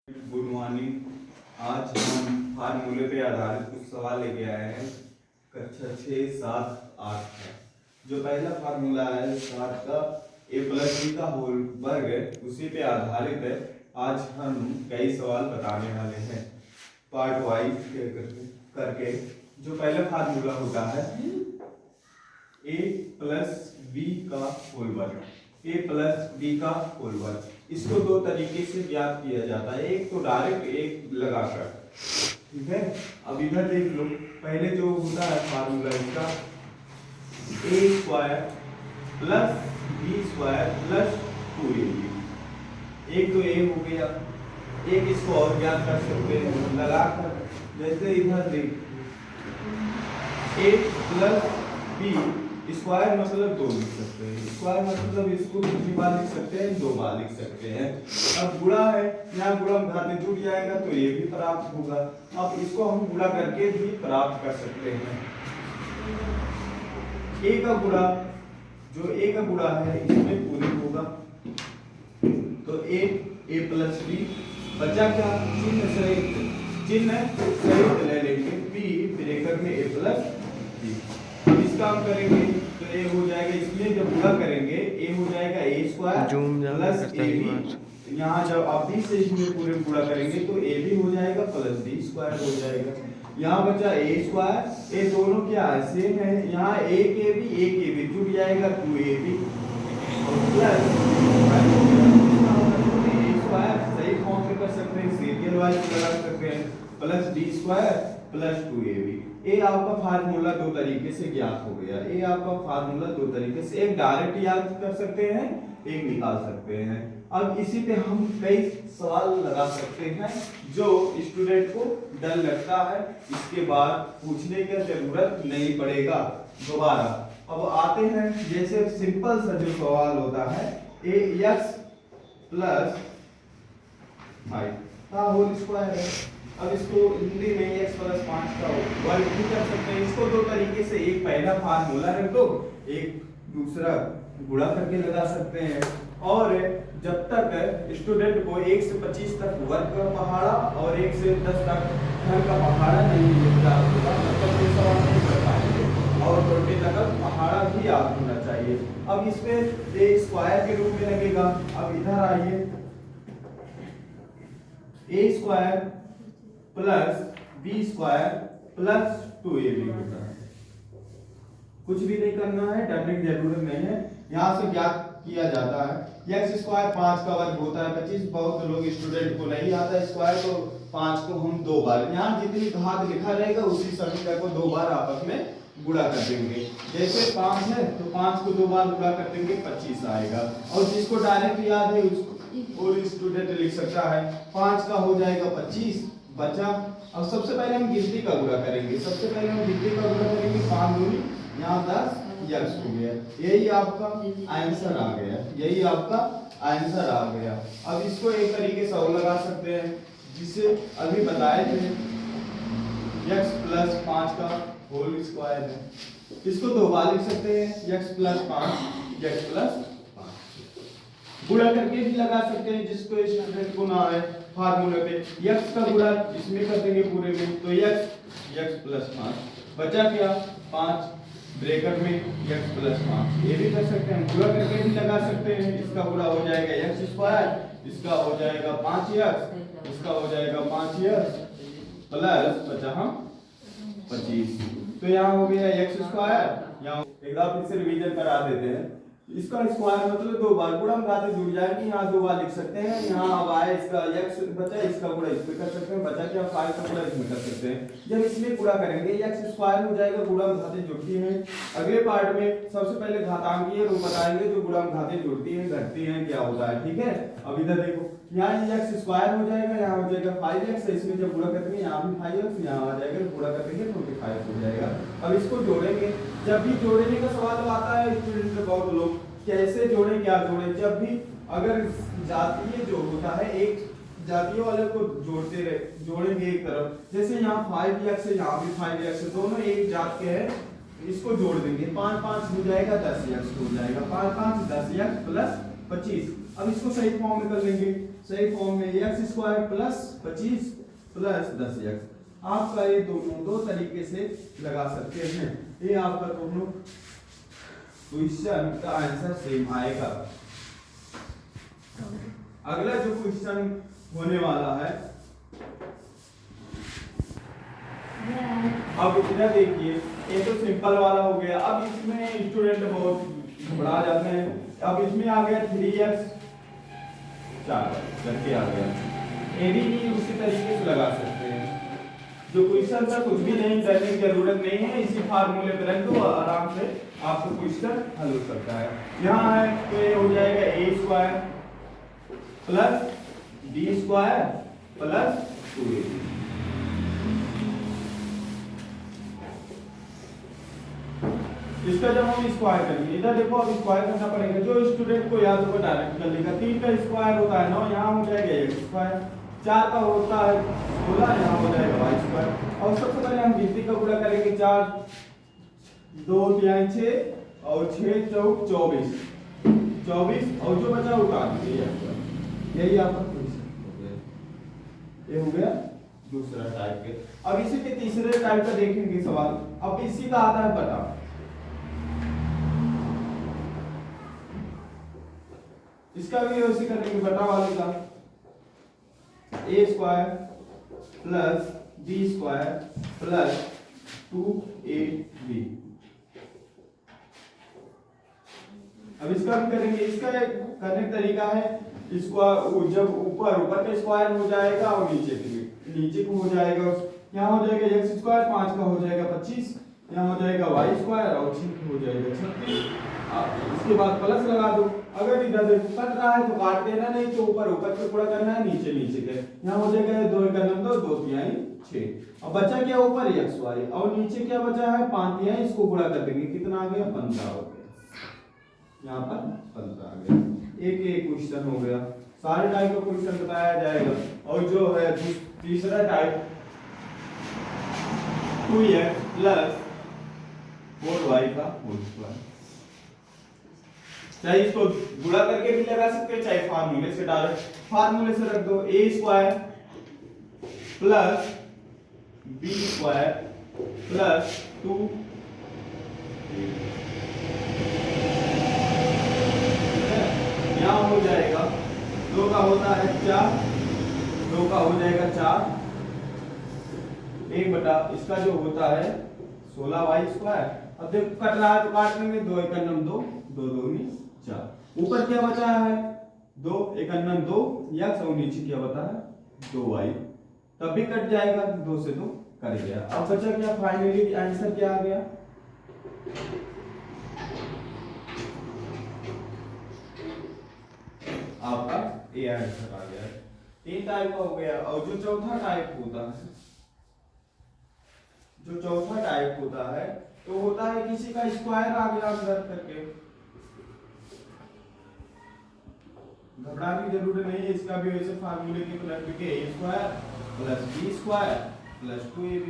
Good morning. आज हम फार्मूले पे आधारित कुछ सवाल लेके आए हैं कक्षा 6, 7, 8 का। जो पहला फार्मूला है 7 का a+b का होल वर्ग है, उसी पे आधारित है। आज हम कई सवाल बताने वाले हैं पार्ट वाइज करके। जो पहला फार्मूला होता है a+b का होल वर्ग, a+b का होल वर्ग। इसको दो तरीके से ज्ञात किया जाता है, एक तो डायरेक्ट, एक लगाकर। ठीक है, अब इधर देख लो। पहले जो होता है फार्मूला इसका a² plus b² plus 2ab। एक तो a हो गया, एक इसको और ज्ञात कर सकते हैं लगाकर। जैसे इधर देख, a प्लस b स्क्वायर मतलब 2 लिख सकते हैं, स्क्वायर मतलब इसको कितनी बार लिख सकते हैं, 2 बार लिख सकते हैं। अब गुणा है, यहाँ गुणा घाते जुड़ जाएगा तो ये भी प्राप्त होगा। अब इसको हम गुणा करके भी प्राप्त कर सकते हैं। a का गुणा, जो a का गुणा है इसमें पूरी होगा, तो a प्लस b बचा क्या, चिन्ह सहित ले लेंगे b ब्रैकेट में a प्लस b। अब इसका हम करेंगे तो a हो जाएगा, इसमें जब गुणा करेंगे a हो जाएगा a² प्लस ab। यहाँ जब आप b से इसमें पूरे गुणा करेंगे तो a भी हो जाएगा प्लस b² हो जाएगा। यहाँ बचा a², ये दोनों क्या है, सेम है। यहाँ एक a भी जुड़ जाएगा 2ab प्लस a² सही फॉर्म में कर सकते हैं, सीरियल वाइज लगा सकते हैं, प्लस d² प्लस 2ab। ये आपका फार्मूला दो तरीके से ज्ञात हो गया। ये आपका फार्मूला दो तरीके से, एक डायरेक्ट याद कर सकते हैं, एक निकाल सकते हैं। अब इसी पे हम कई सवाल लगा सकते हैं जो स्टूडेंट को डर लगता है, इसके बाद पूछने की जरूरत नहीं पड़ेगा दोबारा। अब आते हैं, जैसे सिंपल सा जो सवाल होता है ax प्लस 5 का होल स्क्वायर है। अब इसको हिंदी में x प्लस 5 का वर्ग भी कर सकते हैं। इसको दो तरीके से, एक पहला फार्मूला रख दो, एक दूसरा गुणा करके लगा सकते हैं। और जब तक स्टूडेंट को 1 से 25 तक वर्ग का पहाड़ा और 1 से 10 तक घन का पहाड़ा नहीं मिलता होगा तब तक ये सवाल नहीं कर पाएंगे, और 20 तक पहाड़ा भी याद होना चाहिए। अब इसमें ये स्क्वायर के रूप में लगेगा। अब इधर आइए, a² plus b² plus 2ab होता है। कुछ भी नहीं करना है, डरने की जरूरत नहीं है। यहाँ से ज्ञात किया जाता है x² 5 का वर्ग होता है 25। बहुत लोग स्टूडेंट को नहीं आता स्क्वायर, तो 5 को हम 2 बार, यहाँ जितनी घात लिखा रहेगा उसी संख्या को 2 बार आपस में गुणा कर देंगे। जैसे 5 है तो 5 को 2 बार गुणा कर देंगे, 25 आएगा। और जिसको डायरेक्ट याद है उसको और स्टूडेंट लिख सकता है, 5 का हो जाएगा 25 बचा। अब सबसे पहले हम गिनती का गुणा करेंगे, 5 दूनी यहाँ 10 x हो गया। यही आपका आंसर आ गया, यही आपका आंसर आ गया। अब इसको एक तरीके से और लगा सकते हैं, जिसे अभी बताए थे, x प्लस 5 का होल स्क्वायर है। इसको 2 बार लिख सकते हैं, x प्लस 5, x प्लस 5। गुणा करके भी लगा सकते हैं, जिसको स्टूडेंट को ना है फार्मूले पे। x का गुणा इसमें कर देंगे पूरे में, तो x प्लस 5 बचा क्या, 5 ब्रैकेट में x प्लस 5। ये भी कर सकते हैं, गुणा करके भी लगा सकते हैं। इसका गुणा हो जाएगा x², इसका हो जाएगा 5x, इसका हो जाएगा 5x प्लस बचा हम 25। तो यहाँ हो गया x²। यहाँ एक बार फिर से रिवीजन करा देते हैं। इसका स्क्वायर मतलब 2 बार, गुणा घाते जुड़ जाएंगे, यहाँ 2 बार लिख सकते हैं। यहाँ अब आए इसका x बचा, इसका गुणा इसमें कर सकते हैं, बचा क्या 5 का गुणा इसमें कर सकते हैं। जब इसमें गुणा करेंगे x² हो जाएगा, गुणा घाते जुड़ती हैं। अगले पार्ट में सबसे पहले घातांकीय रूप बताएंगे, जो गुणा घाते जुड़ती हैं घटती हैं क्या होता है। ठीक है, अब इधर देखो, यहाँ x² हो जाएगा, यहाँ हो जाएगा 5x, इसमें जब गुणा करेंगे यहाँ भी 5x, यहाँ आ जाएगा, गुणा करेंगे 25 हो जाएगा। अब इसको जोड़ेंगे, जब भी जोड़ने का सवाल आता है स्टूडेंट से बहुत लोग कैसे जोड़े क्या जोड़े, जब भी अगर जातीय जो होता है, एक जातीय वाले को जोड़ेंगे एक तरफ, जैसे यहाँ 5x है, यहाँ भी 5x है, दोनों एक जात के हैं, इसको जोड़ देंगे, 5 5 हो जाएगा 10x हो जाएगा, 5 5 10x प्लस 25। अब इसको सही फॉर्म में कर लेंगे, सही फॉर्म में x square plus 25 plus 10x। आपका ये दोनों दो तरीके से लगा सकते हैं। ये आपका दोनों क्वेश्चन का आंसर सेम आएगा। अगला जो क्वेश्चन होने वाला है, अब इतना देखिए, ये तो सिंपल वाला हो गया। अब इसमें स्टूडेंट बहुत घबरा जाते हैं। अब इसमें आ गया 3x 4 करके आ गया। ये भी उसी तरीके से लगा सकते हैं। जो क्वेश्चन था कुछ भी नहीं करने की जरूरत नहीं है, इसी फार्मूले पे रख दो, आराम से आपको क्वेश्चन हल हो सकता है। यहाँ है तो ये हो जाएगा a square plus b square plus 2ab। इसका जब हम स्क्वायर करेंगे, इधर देखो अब स्क्वायर करना पड़ेगा। जो स्टूडेंट को याद होगा डायरेक्ट कर लेगा। 3 का स्क्वायर होता है 9, यहाँ हो जाएगा x स्क्वायर। 4 का होता है 16, यहाँ हो जाएगा y स्क्वायर। और सबसे पहले हम गिनती का गुणा करेंगे। 4 2 3 6 और 6 चौक 24 24 और जो बचा उतार दीजिए। यही आपका क्वेश्चन हो गया। ये हो गया दूसरा टाइप के। अब इसी के तीसरे टाइप का देखेंगे सवाल। अब इसी का आता है बटा। इसका भी वैसे करेंगे बटा वाले का। a square plus b square plus 2ab। अब इसका भी करेंगे। इसका करने का तरीका है, इसको जब ऊपर का स्क्वायर हो जाएगा और नीचे को हो जाएगा। यहाँ हो जाएगा x स्क्वायर, 5 का हो जाएगा 25, यहाँ हो जाएगा y स्क्वायर और 6 हो जाएगा 36। इसके बाद प्लस लगा दो। अगर इधर देखो कट रहा है तो काट देना, नहीं तो ऊपर के पूरा करना है, नीचे के। यहाँ हो जाएगा 2 का नंबर 2 3 6। अब बचा क्या ऊपर x y और नीचे क्या बचा है 5 3, इसको गुणा कर देंगे। कितना आ गया 15 हो गया। यहाँ पर 15 आ गया। एक क्वेश्चन हो गया। सारे टाइप का क्वेश्चन बताया जाएगा। और जो है तीसरा टाइप 2x प्लस 4y का होल स्क्वायर। चाहे इसको गुणा करके भी लगा सकते हैं, चाहे फार्मूले से डायरेक्ट फार्मूले से रख दो। a square plus b square plus 2 यहाँ हो जाएगा 2 का होता है 4, 2 का हो जाएगा 4 1 बटा इसका जो होता है 16y स्क्वायर। अब देखो कट रहा है तो काट लेंगे। 2 1 2 2 2 4। ऊपर क्या बचा है 2 1 2 x और नीचे क्या बता है 2y। तब भी कट जाएगा, 2 से 2 कट गया। अब बचा क्या फाइनली आंसर क्या आ गया, आपका ए आंसर आ गया। 3 टाइप का हो गया। और जो चौथा टाइप होता है तो होता है किसी का स्क्वायर आ गया अंदर करके। घबराने की जरूरत नहीं है। इसका भी वैसे फार्मूले की तरह लिखे a square plus b square plus 2ab।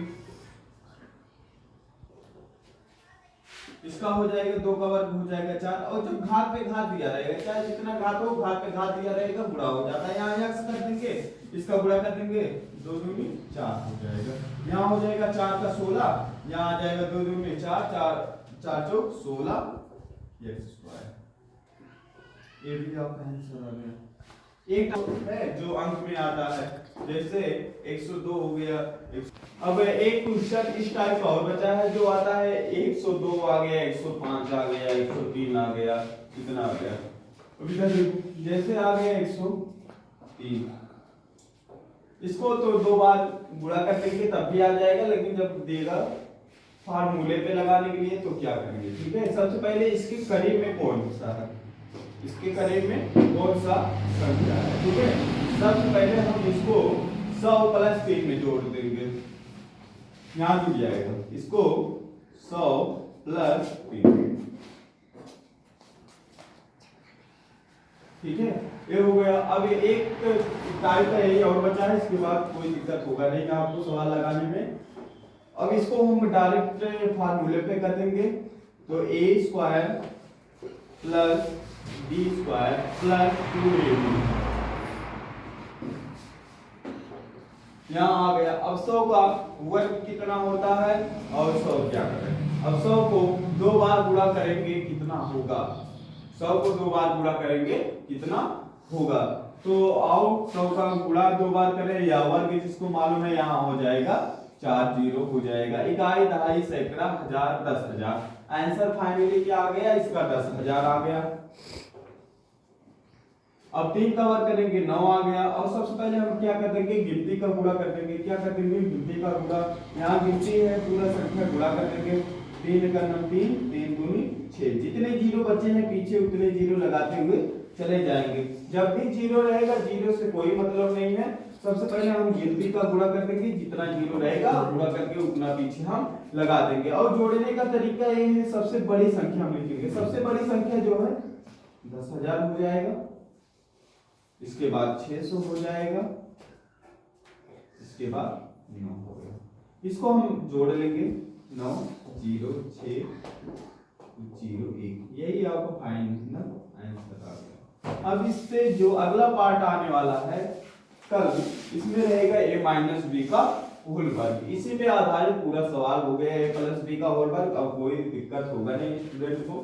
इसका हो जाएगा 2 का वर्ग हो जाएगा 4। और जब घात पे घात दिया रहेगा, चाहे जितना घात हो घात पे घात दिया रहेगा, गुणा हो जाता है। यहाँ x कर देंगे, इसका गुणा कर देंगे, 2 दूनी 4 हो जाएगा। यहाँ हो जाएगा 4 का 16, यहाँ आ जाएगा 2 दूनी 4 4 चौक 16 x स्क्वायर। ये भी आपका आंसर आ गया। एक है जो अंक में आता है, जैसे 102 हो गया। अब एक क्वेश्चन इस टाइप का और बचा है जो आता है 102 आ गया, 105 आ गया, 103 आ गया, कितना आ गया। अब इधर देखो जैसे आ गया 103, इसको तो 2 बार गुणा कर देंगे तब भी आ जाएगा, लेकिन जब देगा फार्मूले पे लगाने के लिए तो क्या करेंगे। ठीक है, सबसे पहले इसके करीब में कौन सा है, इसके करीब में कौन सा संख्या है। ठीक है, सबसे पहले हम इसको 100 प्लस 3 में जोड़ देंगे। यहाँ जुड़ जाएगा, इसको 100 प्लस 3। ठीक है, ये हो गया। अब एक टाइप का यही और बचा है, इसके बाद कोई दिक्कत होगा नहीं आपको सवाल लगाने में। अब इसको हम डायरेक्ट फार्मूले पे कर देंगे। तो a square plus b square plus 2ab। यहाँ आ गया। अब 100 का वर्ग कितना होता है और 100 क्या करें, अब 100 को 2 बार गुणा करेंगे कितना होगा, 100 को 2 बार गुणा करेंगे कितना होगा। तो आओ 100 का गुणा 2 बार करें, या वर्ग जिसको मालूम है यहाँ हो जाएगा 4 जीरो हो जाएगा। इकाई दहाई सैकड़ा हजार 10,000। आंसर फाइनली क्या आ गया इसका 10,000 आ गया। अब 3 का वर्ग करेंगे 9 आ गया। और सबसे पहले हम क्या कर देंगे, गिनती का गुणा कर देंगे। क्या कर देंगे, गिनती का गुणा। यहाँ गिनती है पूरा संख्या गुणा कर देंगे। 3 का 9 3, 3 दूनी 6। जितने जीरो बचे हैं पीछे उतने जीरो लगाते हुए चले जाएंगे। जब भी जीरो रहेगा जीरो से कोई मतलब नहीं है। सबसे पहले हम गिनती का गुणा कर देंगे, जितना जीरो रहेगा गुणा करके उतना पीछे हम लगा देंगे। और जोड़ने का तरीका ये है, सबसे बड़ी संख्या हम लिखेंगे। सबसे बड़ी संख्या जो है 10,000 हो जाएगा, इसके बाद 600 हो जाएगा, इसके बाद 9 हो गया। इसको हम जोड़ लेंगे 9 0 6 0 1, यही आपका फाइनल आंसर आ गया। अब इससे जो अगला पार्ट आने वाला है कल, इसमें रहेगा a माइनस बी का होल वर्ग। इसी पे आधारित पूरा सवाल हो गया a प्लस बी का होल वर्ग। अब कोई दिक्कत होगा नहीं स्टूडेंट को।